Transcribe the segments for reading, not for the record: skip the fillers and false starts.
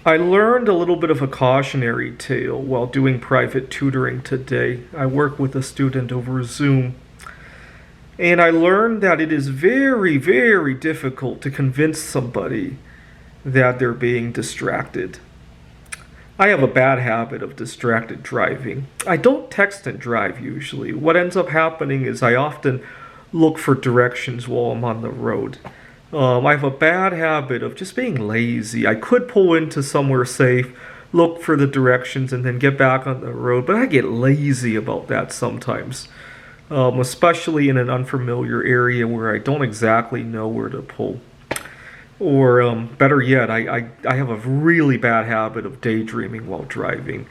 I learned a little bit of a cautionary tale while doing private tutoring today. I work with a student over Zoom, and I learned that it is very, very difficult to convince somebody that they're being distracted. I have a bad habit of distracted driving. I don't text and drive usually. What ends up happening is I often look for directions while I'm on the road. I have a bad habit of just being lazy. I could pull into somewhere safe, look for the directions, and then get back on the road, but I get lazy about that sometimes, especially in an unfamiliar area where I don't exactly know where to pull. Or better yet, I have a really bad habit of daydreaming while driving.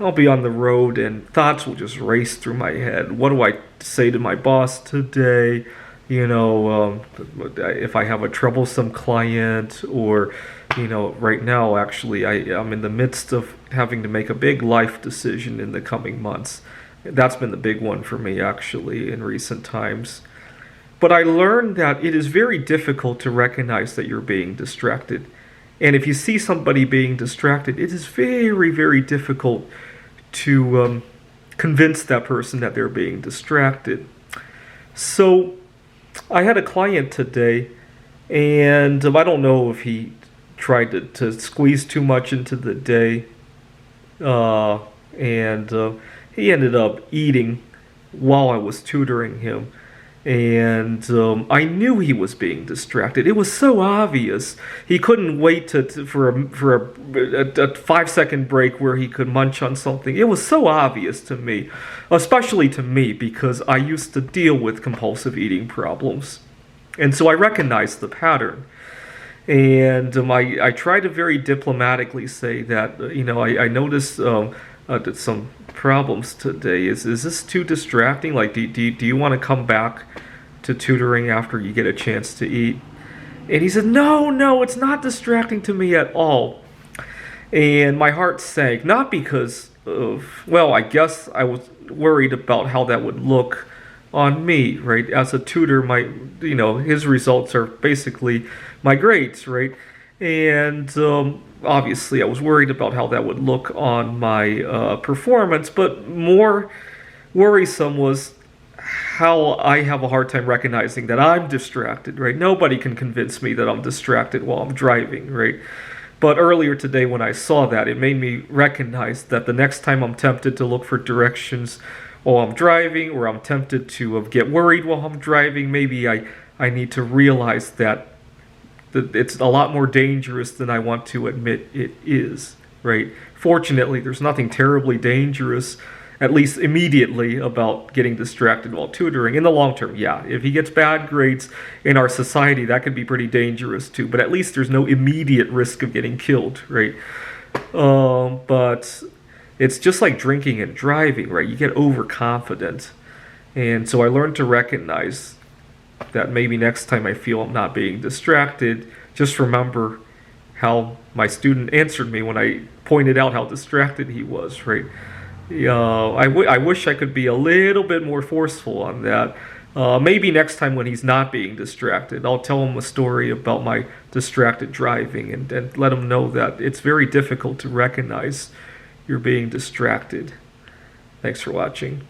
I'll be on the road and thoughts will just race through my head. What do I say to my boss today? If I have a troublesome client, or, right now, actually, I'm in the midst of having to make a big life decision in the coming months. That's been the big one for me, actually, in recent times. But I learned that it is very difficult to recognize that you're being distracted. And if you see somebody being distracted, it is very, very difficult to convince that person that they're being distracted. So I had a client today, and I don't know if he tried to squeeze too much into the day, and he ended up eating while I was tutoring him. And I knew he was being distracted. It was so obvious. He couldn't wait for a 5-second break where he could munch on something. It was so obvious to me, especially to me, because I used to deal with compulsive eating problems. And so I recognized the pattern. And I tried to very diplomatically say that, I noticed some problems today. Is this too distracting? Like, do you want to come back to tutoring after you get a chance to eat? And he said, no, it's not distracting to me at all. And my heart sank, not because of, well, I guess I was worried about how that would look on me, right? As a tutor, his results are basically my grades, right? And obviously, I was worried about how that would look on my performance, but more worrisome was how I have a hard time recognizing that I'm distracted, right? Nobody can convince me that I'm distracted while I'm driving, right? But earlier today when I saw that, it made me recognize that the next time I'm tempted to look for directions while I'm driving, or I'm tempted to get worried while I'm driving, maybe I need to realize that it's a lot more dangerous than I want to admit it is, right? Fortunately, there's nothing terribly dangerous, at least immediately, about getting distracted while tutoring. In the long term, yeah, if he gets bad grades in our society, that could be pretty dangerous too, but at least there's no immediate risk of getting killed, right? But it's just like drinking and driving, right? You get overconfident. And so I learned to recognize that maybe next time I feel I'm not being distracted, just remember how my student answered me when I pointed out how distracted he was, right? I wish I could be a little bit more forceful on that. Maybe next time when he's not being distracted, I'll tell him a story about my distracted driving and let him know that it's very difficult to recognize you're being distracted. Thanks for watching.